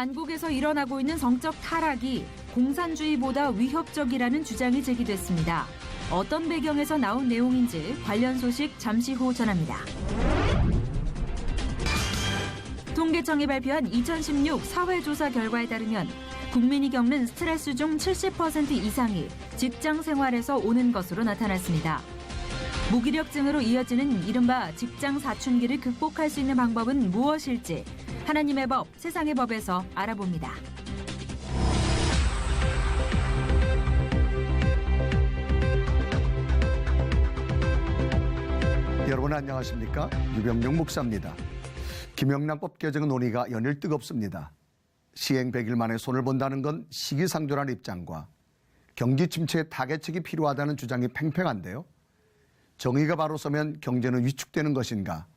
한국에서 일어나고 있는 성적 타락이 공산주의보다 위협적이라는 주장이 제기됐습니다. 어떤 배경에서 나온 내용인지 관련 소식 잠시 후 전합니다. 통계청이 발표한 2016 사회조사 결과에 따르면 국민이 겪는 스트레스 중 70% 이상이 직장 생활에서 오는 것으로 나타났습니다. 무기력증으로 이어지는 이른바 직장 사춘기를 극복할 수 있는 방법은 무엇일지 하나님의 법, 세상의 법에서 알아봅니다. 여러분 안녕하십니까? 유병용 목사입니다. 김영란법 개정 논의가 연일 뜨겁습니다. 시행 100일 만에 손을 본다는 건 시기상조라는 입장과 경기 침체에 타개책이 필요하다는 주장이 팽팽한데요. 정의가 바로 서면 경제는 위축되는 것인가?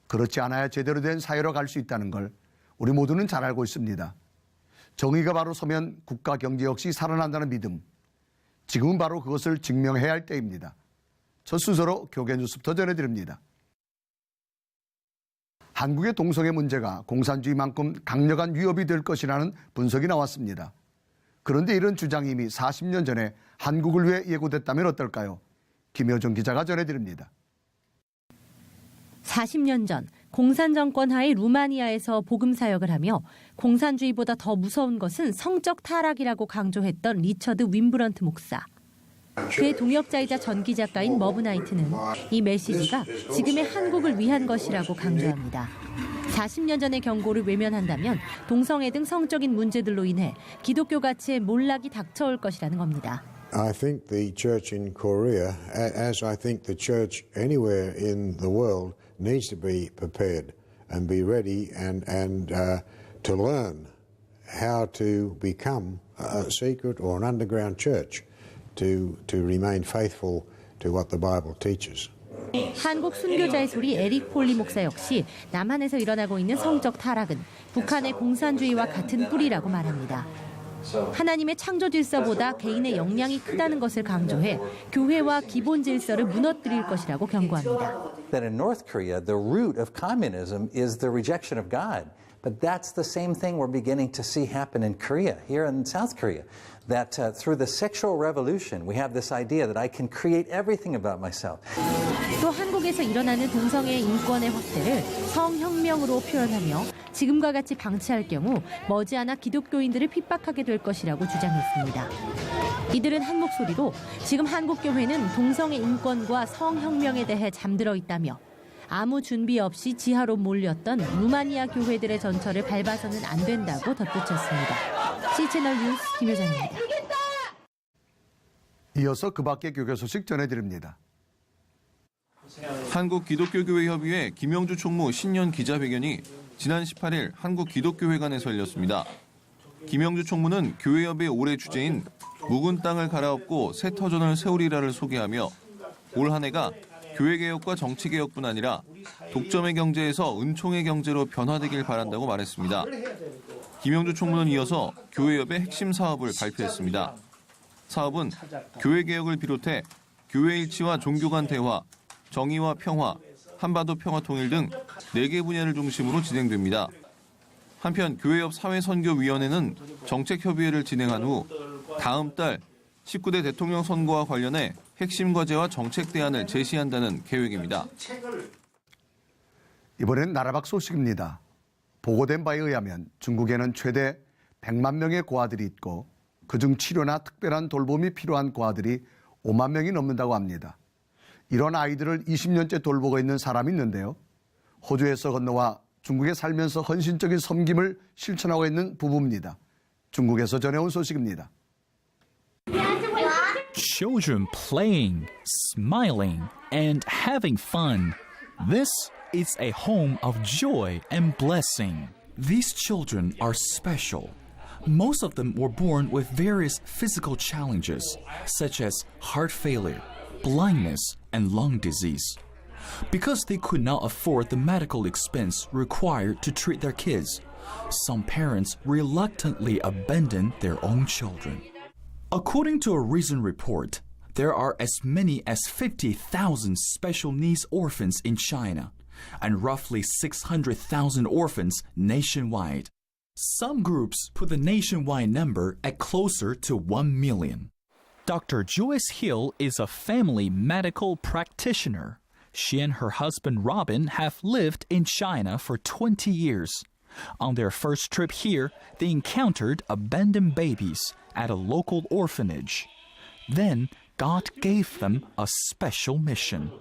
그렇지 않아야 제대로 된 사회로 갈 수 있다는 걸 우리 모두는 잘 알고 있습니다. 정의가 바로 서면 국가 경제 역시 살아난다는 믿음. 지금은 바로 그것을 증명해야 할 때입니다. 첫 순서로 교계 뉴스부터 전해드립니다. 한국의 동성애 문제가 공산주의만큼 강력한 위협이 될 것이라는 분석이 나왔습니다. 그런데 이런 주장이 이미 40년 전에 한국을 위해 예고됐다면 어떨까요? 김효정 기자가 전해드립니다. 40년 전 공산정권 하에 루마니아에서 복음사역을 하며 공산주의보다 더 무서운 것은 성적 타락이라고 강조했던 리처드 윈브런트 목사. 그의 동역자이자 전기작가인 머브나이트는 이 메시지가 지금의 한국을 위한 것이라고 강조합니다. 40년 전의 경고를 외면한다면 동성애 등 성적인 문제들로 인해 기독교 가치에 몰락이 닥쳐올 것이라는 겁니다. I think the church in Korea, as I think the church anywhere in the world, needs to be prepared and be ready and to learn how to become a secret or an underground church to remain faithful to what the Bible teaches. 한국 순교자의 소리 에릭 폴리 목사 역시 남한에서 일어나고 있는 성적 타락은 북한의 공산주의와 같은 뿌리라고 말합니다. 하나님의 창조 질서보다 개인의 역량이 크다는 것을 강조해 교회와 기본 질서를 무너뜨릴 것이라고 경고합니다. That in North Korea, the root of communism is the rejection of God. But that's the same thing we're beginning to see happen in Korea, here in South Korea. That through the sexual revolution, we have this idea that I can create everything about myself. 또 한국에서 일어나는 동성애 인권의 확대를 성혁명으로 표현하며 지금과 같이 방치할 경우 머지않아 기독교인들을 핍박하게 될 것이라고 주장했습니다. 이들은 한 목소리로 지금 한국 교회는 동성애 인권과 성혁명에 대해 잠들어 있다며 아무 준비 없이 지하로 몰렸던 루마니아 교회들의 전철을 밟아서는 안 된다고 덧붙였습니다. C채널 뉴스 김효정입니다. 이어서 그 밖의 교계 소식 전해드립니다. 한국기독교교회협의회 김영주 총무 신년 기자회견이 지난 18일 한국기독교회관에서 열렸습니다. 김영주 총무는 교회협의 올해 주제인 묵은 땅을 갈아엎고 새 터전을 세우리라를 소개하며 올 한 해가 교회개혁과 정치개혁뿐 아니라 독점의 경제에서 은총의 경제로 변화되길 바란다고 말했습니다. 김영주 총무는 이어서 교회협의 핵심 사업을 발표했습니다. 사업은 교회개혁을 비롯해 교회 일치와 종교 간 대화, 정의와 평화, 한반도 평화통일 등 4개 분야를 중심으로 진행됩니다. 한편 교회협 사회선교위원회는 정책협의회를 진행한 후 다음 달 19대 대통령 선거와 관련해 핵심 과제와 정책 대안을 제시한다는 계획입니다. 이번엔 나라밖 소식입니다. 보고된 바에 의하면 중국에는 최대 100만 명의 고아들이 있고 그중 치료나 특별한 돌봄이 필요한 고아들이 5만 명이 넘는다고 합니다. 이런 아이들을 20년째 돌보고 있는 사람이 있는데요. 호주에서 건너와 중국에 살면서 헌신적인 섬김을 실천하고 있는 부부입니다. 중국에서 전해온 소식입니다. Children playing, smiling, and having fun. This is a home of joy and blessing. These children are special. Most of them were born with various physical challenges, such as heart failure, blindness, and lung disease. Because they could not afford the medical expense required to treat their kids, some parents reluctantly abandoned their own children. According to a recent report, there are as many as 50,000 special needs orphans in China and roughly 600,000 orphans nationwide. Some groups put the nationwide number at closer to 1 million. Dr. Joyce Hill is a family medical practitioner. She and her husband Robin have lived in China for 20 years. On their first trip here, they encountered abandoned babies at a local orphanage. Then, God gave them a special mission.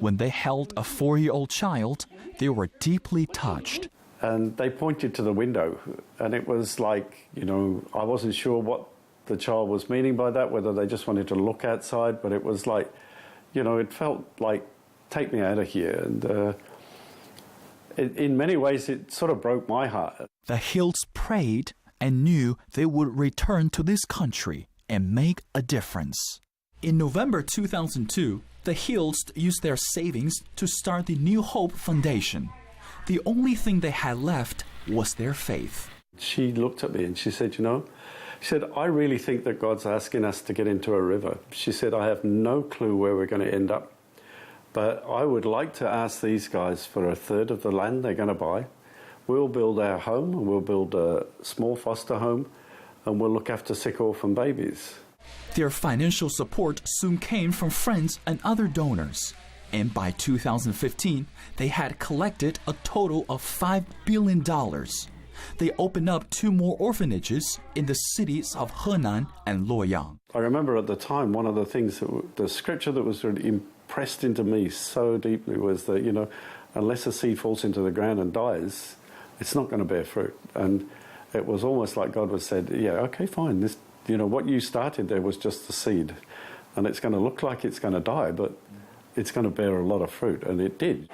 When they held a 4-year-old child, they were deeply touched. And they pointed to the window, and it was like, I wasn't sure what the child was meaning by that, whether they just wanted to look outside, but it was like, it felt like, take me out of here. And in many ways, it sort of broke my heart. The Hills prayed and knew they would return to this country and make a difference. In November 2002, the Hills used their savings to start the New Hope Foundation. The only thing they had left was their faith. She looked at me and she said, I really think that God's asking us to get into a river. She said, I have no clue where we're going to end up, but I would like to ask these guys for a third of the land they're going to buy. We'll build our home, and we'll build a small foster home, and we'll look after sick orphan babies. Their financial support soon came from friends and other donors. And by 2015, they had collected a total of $5 billion. They opened up 2 more orphanages in the cities of Henan and Luoyang. I remember at the time, one of the things, the scripture that was really impressed into me so deeply was that, unless a seed falls into the ground and dies, it's not going to bear fruit. And it was almost like God was said, yeah, okay, fine. This, what you started there was just the seed. And it's going to look like it's going to die, but it's going to bear a lot of fruit, and it did.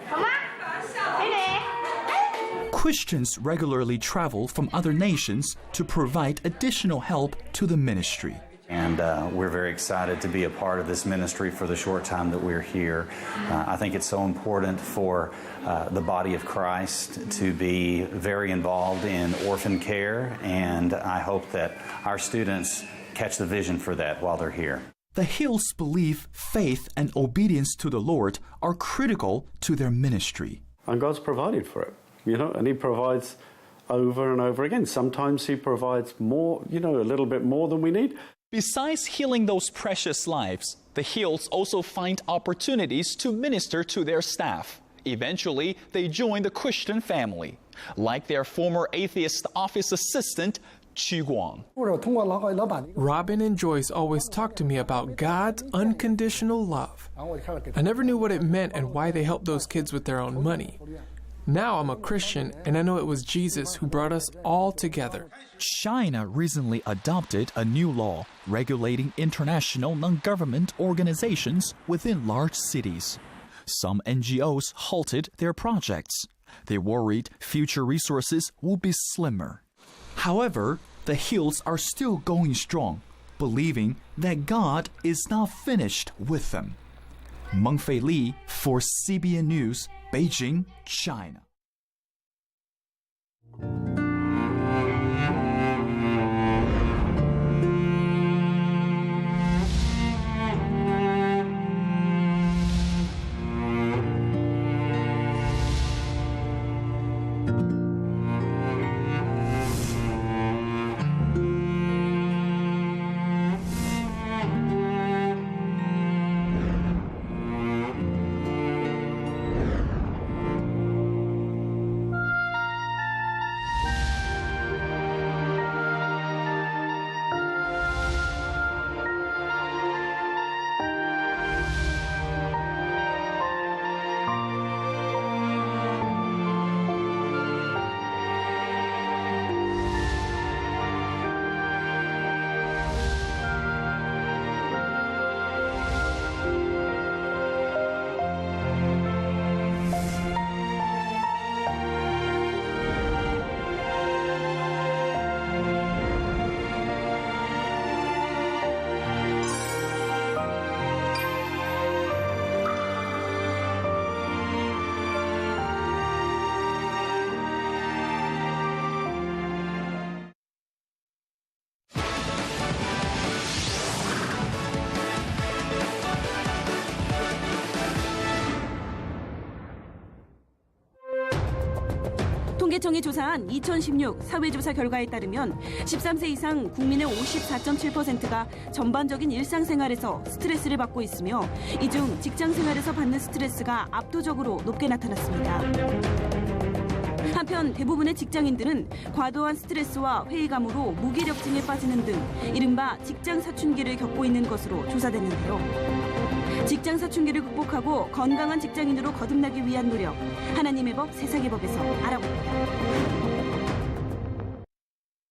Christians regularly travel from other nations to provide additional help to the ministry. And we're very excited to be a part of this ministry for the short time that we're here. I think it's so important for the body of Christ to be very involved in orphan care, and I hope that our students catch the vision for that while they're here. The Hills believe faith and obedience to the Lord are critical to their ministry. And God's provided for it, and He provides over and over again. Sometimes He provides more, a little bit more than we need. Besides healing those precious lives, the Hills also find opportunities to minister to their staff. Eventually, they join the Christian family, like their former atheist office assistant, Qu Guang. Robin and Joyce always talked to me about God's unconditional love. I never knew what it meant and why they helped those kids with their own money. Now I'm a Christian, and I know it was Jesus who brought us all together. China recently adopted a new law regulating international non-government organizations within large cities. Some NGOs halted their projects. They worried future resources will be slimmer. However, the Hills are still going strong, believing that God is not finished with them. Mengfei Li for CBN News, Beijing, China. 통계청이 조사한 2016 사회조사 결과에 따르면 13세 이상 국민의 54.7%가 전반적인 일상생활에서 스트레스를 받고 있으며 이 중 직장생활에서 받는 스트레스가 압도적으로 높게 나타났습니다. 한편 대부분의 직장인들은 과도한 스트레스와 회의감으로 무기력증에 빠지는 등 이른바 직장 사춘기를 겪고 있는 것으로 조사됐는데요. 직장 사춘기를 극복하고 건강한 직장인으로 거듭나기 위한 노력, 하나님의 법 세상의 법에서 알아봅니다.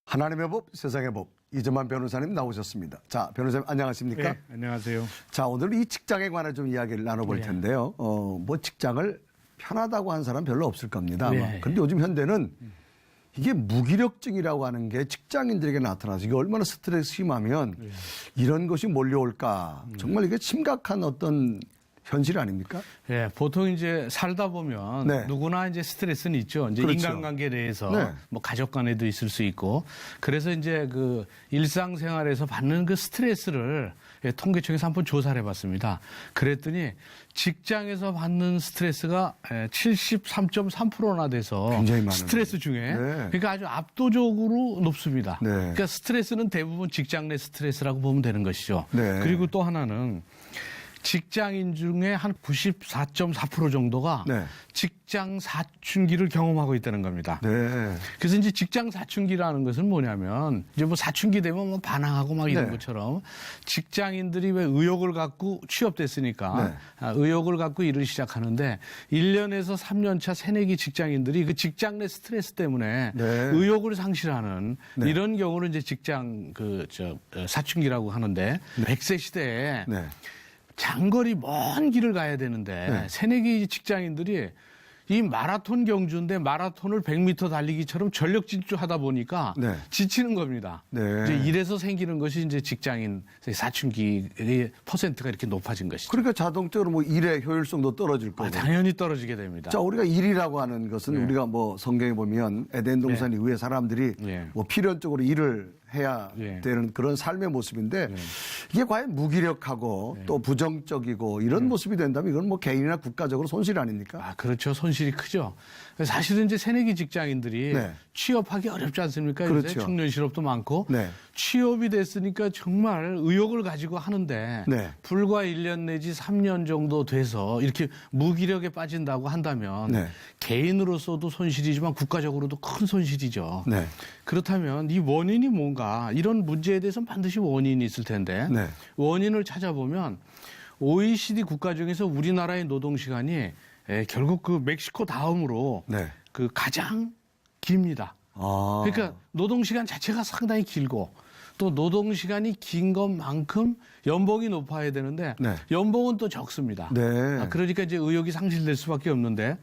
하나님의 법, 세상의 법, 이재만 변호사님 나오셨습니다. 자, 변호사님 안녕하십니까? 네, 안녕하세요. 자, 오늘 이 직장에 관해 좀 이야기를 나눠볼 텐데요. 뭐 직장을 편하다고 하는 사람 별로 없을 겁니다. 아마. 그런데 요즘 현대는 이게 무기력증이라고 하는 게 직장인들에게 나타나서 이게 얼마나 스트레스 심하면 이런 것이 몰려올까. 정말 이게 심각한 어떤 현실 아닙니까? 예, 보통 이제 살다 보면 누구나 이제 스트레스는 있죠. 이제 그렇죠. 인간관계에 대해서 뭐 가족 간에도 있을 수 있고. 그래서 이제 그 일상생활에서 받는 그 스트레스를 통계청에서 한번 조사를 해봤습니다. 그랬더니 직장에서 받는 스트레스가 73.3%나 돼서 굉장히 많은 스트레스 중에 그러니까 아주 압도적으로 높습니다. 그러니까 스트레스는 대부분 직장 내 스트레스라고 보면 되는 것이죠. 그리고 또 하나는 직장인 중에 한 94.4% 정도가 직장 사춘기를 경험하고 있다는 겁니다. 그래서 이제 직장 사춘기라는 것은 뭐냐면 이제 뭐 사춘기 되면 뭐 반항하고 막 이런 것처럼 직장인들이 왜 의욕을 갖고 취업됐으니까 의욕을 갖고 일을 시작하는데 1년에서 3년 차 새내기 직장인들이 그 직장 내 스트레스 때문에 의욕을 상실하는 이런 경우를 이제 직장 사춘기라고 하는데 100세 시대에 장거리 먼 길을 가야 되는데 새내기 직장인들이 이 마라톤 경주인데 마라톤을 100m 달리기처럼 전력 질주하다 보니까 지치는 겁니다. 이제 이래서 생기는 것이 이제 직장인 사춘기의 퍼센트가 이렇게 높아진 것이죠. 그러니까 자동적으로 뭐 일의 효율성도 떨어질 거고. 당연히 떨어지게 됩니다. 자, 우리가 일이라고 하는 것은 우리가 뭐 성경에 보면 에덴 동산 이후에 사람들이 뭐 필연적으로 일을 해야 되는 그런 삶의 모습인데 이게 과연 무기력하고 또 부정적이고 이런 모습이 된다면 이건 뭐 개인이나 국가적으로 손실 아닙니까? 아, 그렇죠. 손실이 크죠. 사실은 이제 새내기 직장인들이 취업하기 어렵지 않습니까? 그렇죠. 청년 실업도 많고 취업이 됐으니까 정말 의욕을 가지고 하는데 불과 1년 내지 3년 정도 돼서 이렇게 무기력에 빠진다고 한다면 개인으로서도 손실이지만 국가적으로도 큰 손실이죠. 그렇다면 이 원인이 뭔가 이런 문제에 대해서는 반드시 원인이 있을 텐데 원인을 찾아보면 OECD 국가 중에서 우리나라의 노동시간이 결국 그 멕시코 다음으로 그 가장 깁니다. 그러니까 노동시간 자체가 상당히 길고 또 노동시간이 긴 것만큼 연봉이 높아야 되는데 연봉은 또 적습니다. 그러니까 이제 의욕이 상실될 수밖에 없는데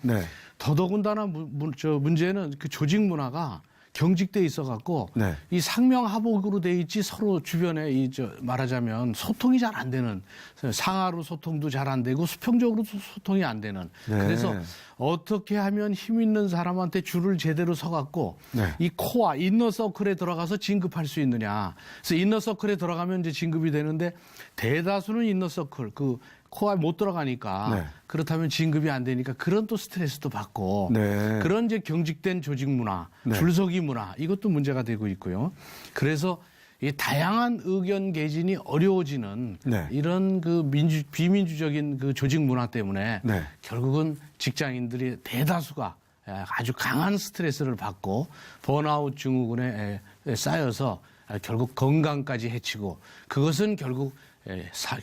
더더군다나 문제는 그 조직 문화가 경직돼 있어 갖고 이 상명하복으로 돼 있지 서로 주변에 말하자면 소통이 잘 안 되는 상하로 소통도 잘 안 되고 수평적으로도 소통이 안 되는 그래서 어떻게 하면 힘 있는 사람한테 줄을 제대로 서 갖고 이 코어 이너 서클에 들어가서 진급할 수 있느냐. 그래서 이너 서클에 들어가면 이제 진급이 되는데 대다수는 이너 서클 그 코어에 못 들어가니까 그렇다면 진급이 안 되니까 그런 또 스트레스도 받고 그런 이제 경직된 조직 문화, 줄서기 문화 이것도 문제가 되고 있고요. 그래서 이 다양한 의견 개진이 어려워지는 이런 그 비민주적인 그 조직 문화 때문에 결국은 직장인들이 대다수가 아주 강한 스트레스를 받고 번아웃 증후군에 쌓여서 결국 건강까지 해치고 그것은 결국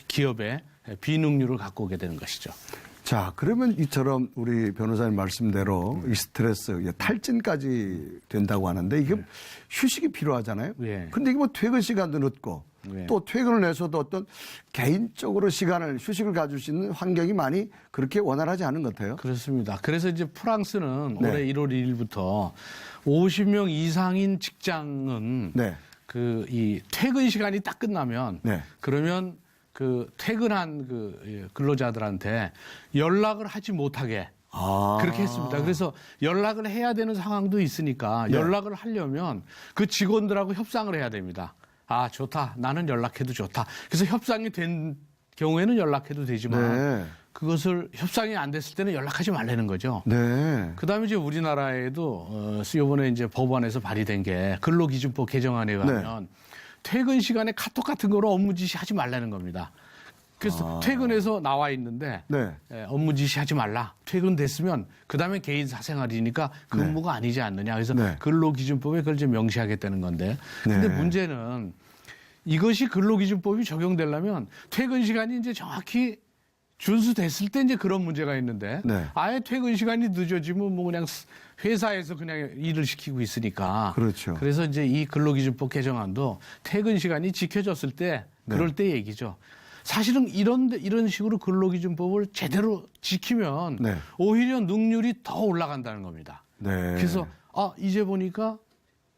기업의 비능률을 갖고 오게 되는 것이죠. 자, 그러면 이처럼 우리 변호사님 말씀대로 이 스트레스, 탈진까지 된다고 하는데 이게 휴식이 필요하잖아요. 근데 이게 뭐 퇴근 시간도 늦고 또 퇴근을 해서도 어떤 개인적으로 휴식을 가질 수 있는 환경이 많이 그렇게 원활하지 않은 것 같아요. 그렇습니다. 그래서 이제 프랑스는 올해 1월 1일부터 50명 이상인 직장은 그 이 퇴근 시간이 딱 끝나면 그러면 그 퇴근한 그 근로자들한테 연락을 하지 못하게 그렇게 했습니다. 그래서 연락을 해야 되는 상황도 있으니까 연락을 하려면 그 직원들하고 협상을 해야 됩니다. 아, 좋다. 나는 연락해도 좋다. 그래서 협상이 된 경우에는 연락해도 되지만 그것을 협상이 안 됐을 때는 연락하지 말라는 거죠. 네. 그다음에 이제 우리나라에도 이번에 이제 법원에서 발의된 게 근로기준법 개정안에 의하면 퇴근 시간에 카톡 같은 거로 업무 지시하지 말라는 겁니다. 그래서 퇴근해서 나와 있는데 업무 지시하지 말라. 퇴근됐으면 그다음에 개인 사생활이니까 근무가 아니지 않느냐. 그래서 근로기준법에 그걸 이제 명시하겠다는 건데. 근데 문제는 이것이 근로기준법이 적용되려면 퇴근 시간이 이제 정확히 준수됐을 때 이제 그런 문제가 있는데 아예 퇴근 시간이 늦어지면 뭐 그냥 회사에서 그냥 일을 시키고 있으니까. 그렇죠. 그래서 이제 이 근로기준법 개정안도 퇴근 시간이 지켜졌을 때 그럴 때 얘기죠. 사실은 이런 식으로 근로기준법을 제대로 지키면 오히려 능률이 더 올라간다는 겁니다. 그래서 이제 보니까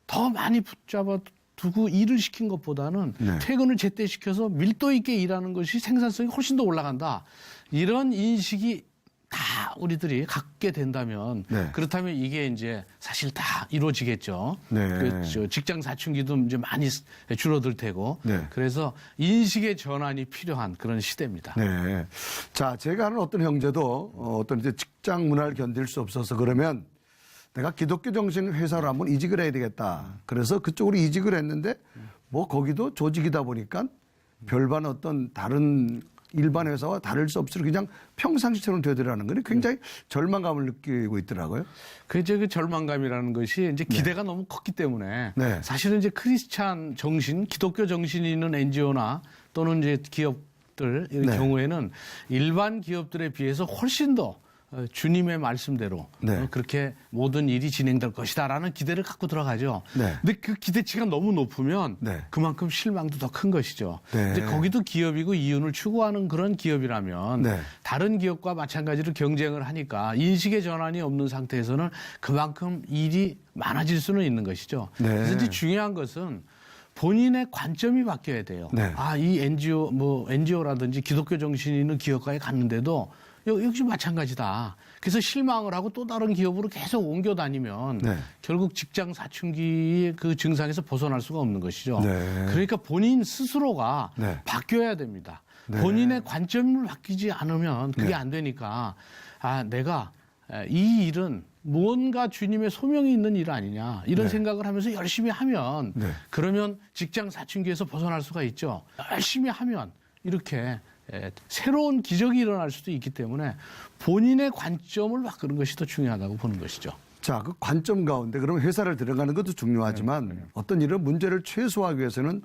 더 많이 붙잡아 두고 일을 시킨 것보다는 퇴근을 제때 시켜서 밀도 있게 일하는 것이 생산성이 훨씬 더 올라간다. 이런 인식이 다 우리들이 갖게 된다면 그렇다면 이게 이제 사실 다 이루어지겠죠. 그렇죠. 직장 사춘기도 이제 많이 줄어들 테고. 그래서 인식의 전환이 필요한 그런 시대입니다. 자, 제가 아는 어떤 형제도 어떤 이제 직장 문화를 견딜 수 없어서 그러면 내가 기독교 정신 회사로 한번 이직을 해야 되겠다. 그래서 그쪽으로 이직을 했는데 뭐 거기도 조직이다 보니까 별반 어떤 다른 일반 회사와 다를 수 없이 그냥 평상시처럼 되더라는 거는 굉장히 절망감을 느끼고 있더라고요. 그 절망감이라는 것이 이제 기대가 너무 컸기 때문에 사실은 이제 크리스찬 정신, 기독교 정신이 있는 NGO나 또는 이제 기업들 이런 경우에는 일반 기업들에 비해서 훨씬 더 주님의 말씀대로 그렇게 모든 일이 진행될 것이다라는 기대를 갖고 들어가죠. 근데 그 기대치가 너무 높으면 그만큼 실망도 더 큰 것이죠. 이제 거기도 기업이고 이윤을 추구하는 그런 기업이라면 다른 기업과 마찬가지로 경쟁을 하니까 인식의 전환이 없는 상태에서는 그만큼 일이 많아질 수는 있는 것이죠. 그래서 이제 중요한 것은 본인의 관점이 바뀌어야 돼요. 이 NGO라든지 기독교 정신이 있는 기업가에 갔는데도 역시 마찬가지다. 그래서 실망을 하고 또 다른 기업으로 계속 옮겨 다니면 결국 직장 사춘기의 그 증상에서 벗어날 수가 없는 것이죠. 그러니까 본인 스스로가 바뀌어야 됩니다. 본인의 관점을 바뀌지 않으면 그게 안 되니까 내가 이 일은 무언가 주님의 소명이 있는 일 아니냐 이런 생각을 하면서 열심히 하면 그러면 직장 사춘기에서 벗어날 수가 있죠. 열심히 하면 이렇게 새로운 기적이 일어날 수도 있기 때문에 본인의 관점을 바꾸는 것이 더 중요하다고 보는 것이죠. 자, 그 관점 가운데 그러면 회사를 들어가는 것도 중요하지만 어떤 이런 문제를 최소화하기 위해서는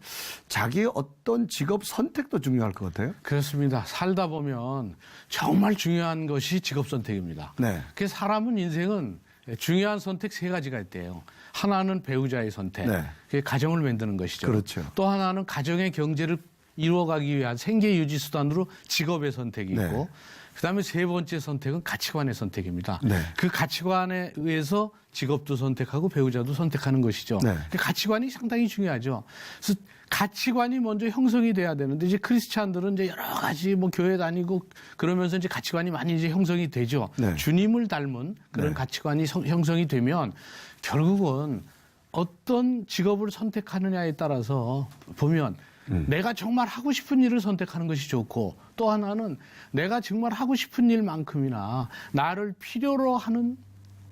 자기의 어떤 직업 선택도 중요할 것 같아요. 그렇습니다. 살다 보면 정말 중요한 것이 직업 선택입니다. 그래서 사람은 인생은 중요한 선택 세 가지가 있대요. 하나는 배우자의 선택, 그게 가정을 만드는 것이죠. 그렇죠. 또 하나는 가정의 경제를 이루어가기 위한 생계 유지 수단으로 직업의 선택이 있고 그다음에 세 번째 선택은 가치관의 선택입니다. 그 가치관에 의해서 직업도 선택하고 배우자도 선택하는 것이죠. 그 가치관이 상당히 중요하죠. 그래서 가치관이 먼저 형성이 돼야 되는데 이제 크리스찬들은 이제 여러 가지 뭐 교회 다니고 그러면서 이제 가치관이 많이 이제 형성이 되죠. 주님을 닮은 그런 가치관이 형성이 되면 결국은 어떤 직업을 선택하느냐에 따라서 보면 내가 정말 하고 싶은 일을 선택하는 것이 좋고 또 하나는 내가 정말 하고 싶은 일만큼이나 나를 필요로 하는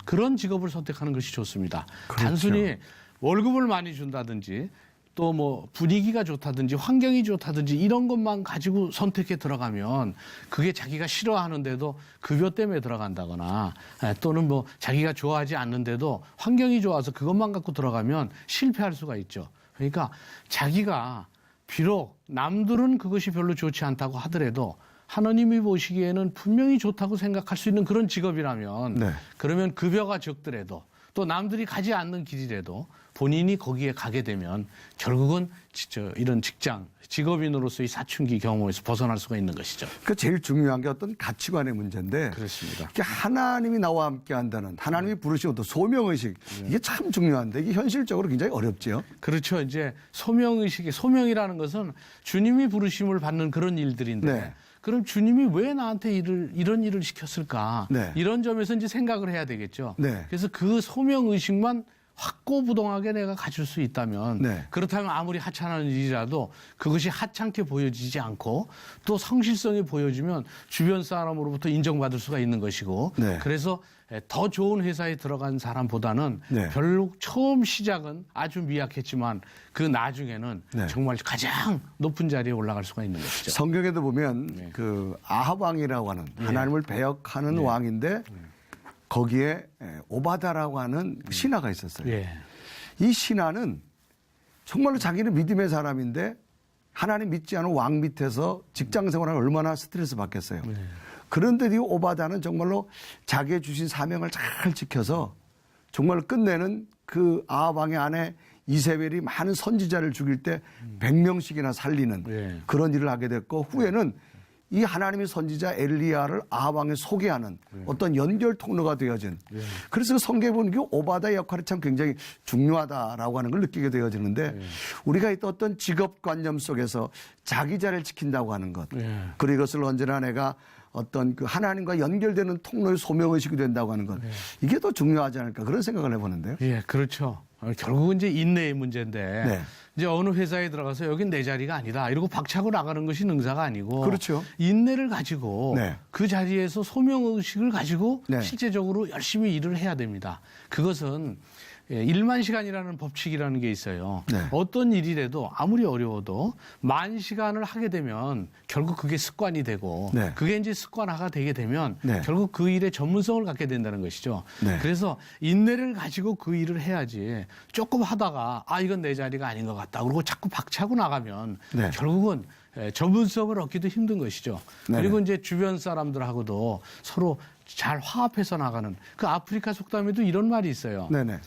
그런 직업을 선택하는 것이 좋습니다. 단순히 월급을 많이 준다든지 또 뭐 분위기가 좋다든지 환경이 좋다든지 이런 것만 가지고 선택에 들어가면 그게 자기가 싫어하는데도 급여 때문에 들어간다거나 또는 뭐 자기가 좋아하지 않는데도 환경이 좋아서 그것만 갖고 들어가면 실패할 수가 있죠. 그러니까 자기가 비록 남들은 그것이 별로 좋지 않다고 하더라도 하나님이 보시기에는 분명히 좋다고 생각할 수 있는 그런 직업이라면 그러면 급여가 적더라도 또 남들이 가지 않는 길이라도 본인이 거기에 가게 되면 결국은 이런 직업인으로서의 사춘기 경험에서 벗어날 수가 있는 것이죠. 그러니까 제일 중요한 게 어떤 가치관의 문제인데 그렇습니다. 하나님이 나와 함께 한다는 하나님이 부르신 어떤 소명의식 이게 참 중요한데 이게 현실적으로 굉장히 어렵지요. 그렇죠. 이제 소명이라는 것은 주님이 부르심을 받는 그런 일들인데 그럼 주님이 왜 나한테 이런 일을 시켰을까? 이런 점에서 이제 생각을 해야 되겠죠. 그래서 그 소명의식만 확고부동하게 내가 가질 수 있다면 네. 그렇다면 아무리 하찮은 일이라도 그것이 하찮게 보여지지 않고 또 성실성이 보여지면 주변 사람으로부터 인정받을 수가 있는 것이고 네. 그래서 더 좋은 회사에 들어간 사람보다는 네. 별로 처음 시작은 아주 미약했지만 그 나중에는 네. 정말 가장 높은 자리에 올라갈 수가 있는 것이죠. 성경에도 보면 네. 그 아합 왕이라고 하는 하나님을 배역하는 네. 왕인데 거기에 오바다라고 하는 신하가 있었어요. 예. 이 신하는 정말로 자기는 믿음의 사람인데 하나님 믿지 않은 왕 밑에서 직장 생활을 얼마나 스트레스 받겠어요. 네. 그런데 이 오바다는 정말로 자기의 주신 사명을 잘 지켜서 정말 끝내는 그 아합 왕의 아내 이세벨이 많은 선지자를 죽일 때 100명씩이나 살리는 네. 그런 일을 하게 됐고 후에는 이 하나님의 선지자 엘리야를 아합 왕에 소개하는 어떤 연결 통로가 되어진 그래서 그 성경에 보면 그 오바다의 역할이 참 굉장히 중요하다라고 하는 걸 느끼게 되어지는데 우리가 있던 어떤 직업관념 속에서 자기 자리를 지킨다고 하는 것 그리고 이것을 언제나 내가 어떤 그 하나님과 연결되는 통로의 소명의식이 된다고 하는 것 이게 더 중요하지 않을까 그런 생각을 해보는데요. 예, 그렇죠. 결국은 이제 인내의 문제인데 네. 이제 어느 회사에 들어가서 여긴 내 자리가 아니다 이러고 박차고 나가는 것이 능사가 아니고 그렇죠. 인내를 가지고 네. 그 자리에서 소명의식을 가지고 네. 실제적으로 열심히 일을 해야 됩니다. 그것은 1만 시간이라는 법칙이라는 게 있어요. 네. 어떤 일이라도 아무리 어려워도 10,000시간을 하게 되면 결국 그게 습관이 되고 네. 그게 이제 습관화가 되게 되면 네. 결국 그 일의 전문성을 갖게 된다는 것이죠. 네. 그래서 인내를 가지고 그 일을 해야지 조금 하다가 이건 내 자리가 아닌 것 같다. 그리고 자꾸 박차고 나가면 네. 결국은 전문성을 얻기도 힘든 것이죠. 네네. 그리고 이제 주변 사람들하고도 서로 잘 화합해서 나가는 그 아프리카 속담에도 이런 말이 있어요. 네네.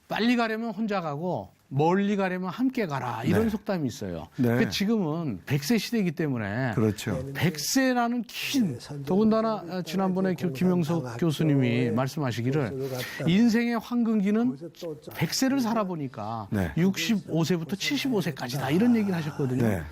빨리 가려면 혼자 가고 멀리 가려면 함께 가라 이런 네. 속담이 있어요. 네. 그러니까 지금은 100세 시대이기 때문에 그렇죠. 100세라는 긴 더군다나 지난번에 김영석 교수님이 말씀하시기를 인생의 황금기는 100세를 살아보니까 네. 65세부터 75세까지다 이런 얘기를 하셨거든요. 네.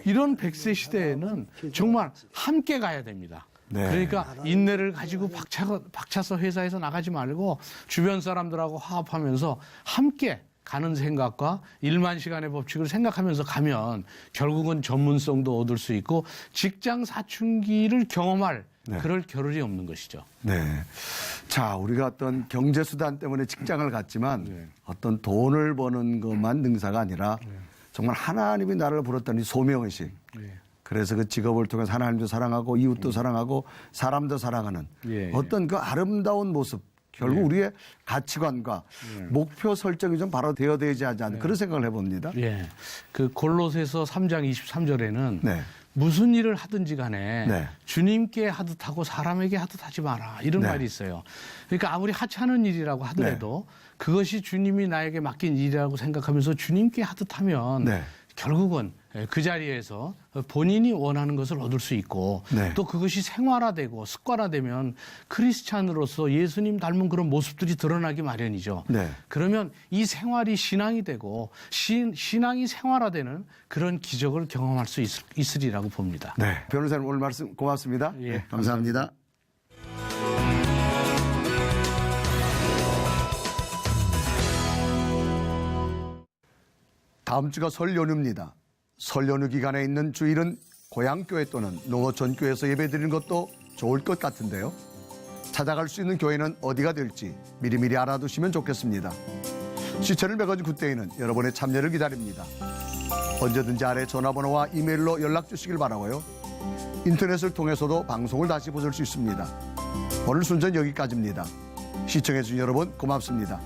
이런 100세 시대에는 정말 함께 가야 됩니다. 네. 그러니까 인내를 가지고 박차서 회사에서 나가지 말고 주변 사람들하고 화합하면서 함께 가는 생각과 1만 시간의 법칙을 생각하면서 가면 결국은 전문성도 얻을 수 있고 직장 사춘기를 경험할 네. 그럴 겨를이 없는 것이죠. 네. 자, 우리가 어떤 경제수단 때문에 직장을 갔지만 어떤 돈을 버는 것만 능사가 아니라 정말 하나님이 나를 부렀던 이 소명의식. 그래서 그 직업을 통해서 하나님도 사랑하고 이웃도 사랑하고 사람도 사랑하는 어떤 그 아름다운 모습. 결국 우리의 가치관과 목표 설정이 좀 바로 되어야지 하지 않는 그런 생각을 해봅니다. 예. 그 골로새서 3장 23절에는 네. 무슨 일을 하든지 간에 네. 주님께 하듯 하고 사람에게 하듯 하지 마라 이런 네. 말이 있어요. 그러니까 아무리 하찮은 일이라고 하더라도 그것이 주님이 나에게 맡긴 일이라고 생각하면서 주님께 하듯 하면 네. 결국은 그 자리에서 본인이 원하는 것을 얻을 수 있고 네. 또 그것이 생활화되고 습관화되면 크리스찬으로서 예수님 닮은 그런 모습들이 드러나기 마련이죠. 네. 그러면 이 생활이 신앙이 되고 신앙이 생활화되는 그런 기적을 경험할 수 있으리라고 봅니다. 네. 변호사님 오늘 말씀 고맙습니다. 예, 네, 감사합니다. 다음 주가 설 연휴입니다. 설 연휴 기간에 있는 주일은 고향교회 또는 농어촌 교회에서 예배드리는 것도 좋을 것 같은데요. 찾아갈 수 있는 교회는 어디가 될지 미리미리 알아두시면 좋겠습니다. 시청을 매거진 굿데이는 여러분의 참여를 기다립니다. 언제든지 아래 전화번호와 이메일로 연락 주시길 바라고요. 인터넷을 통해서도 방송을 다시 보실 수 있습니다. 오늘 순서는 여기까지입니다. 시청해주신 여러분 고맙습니다.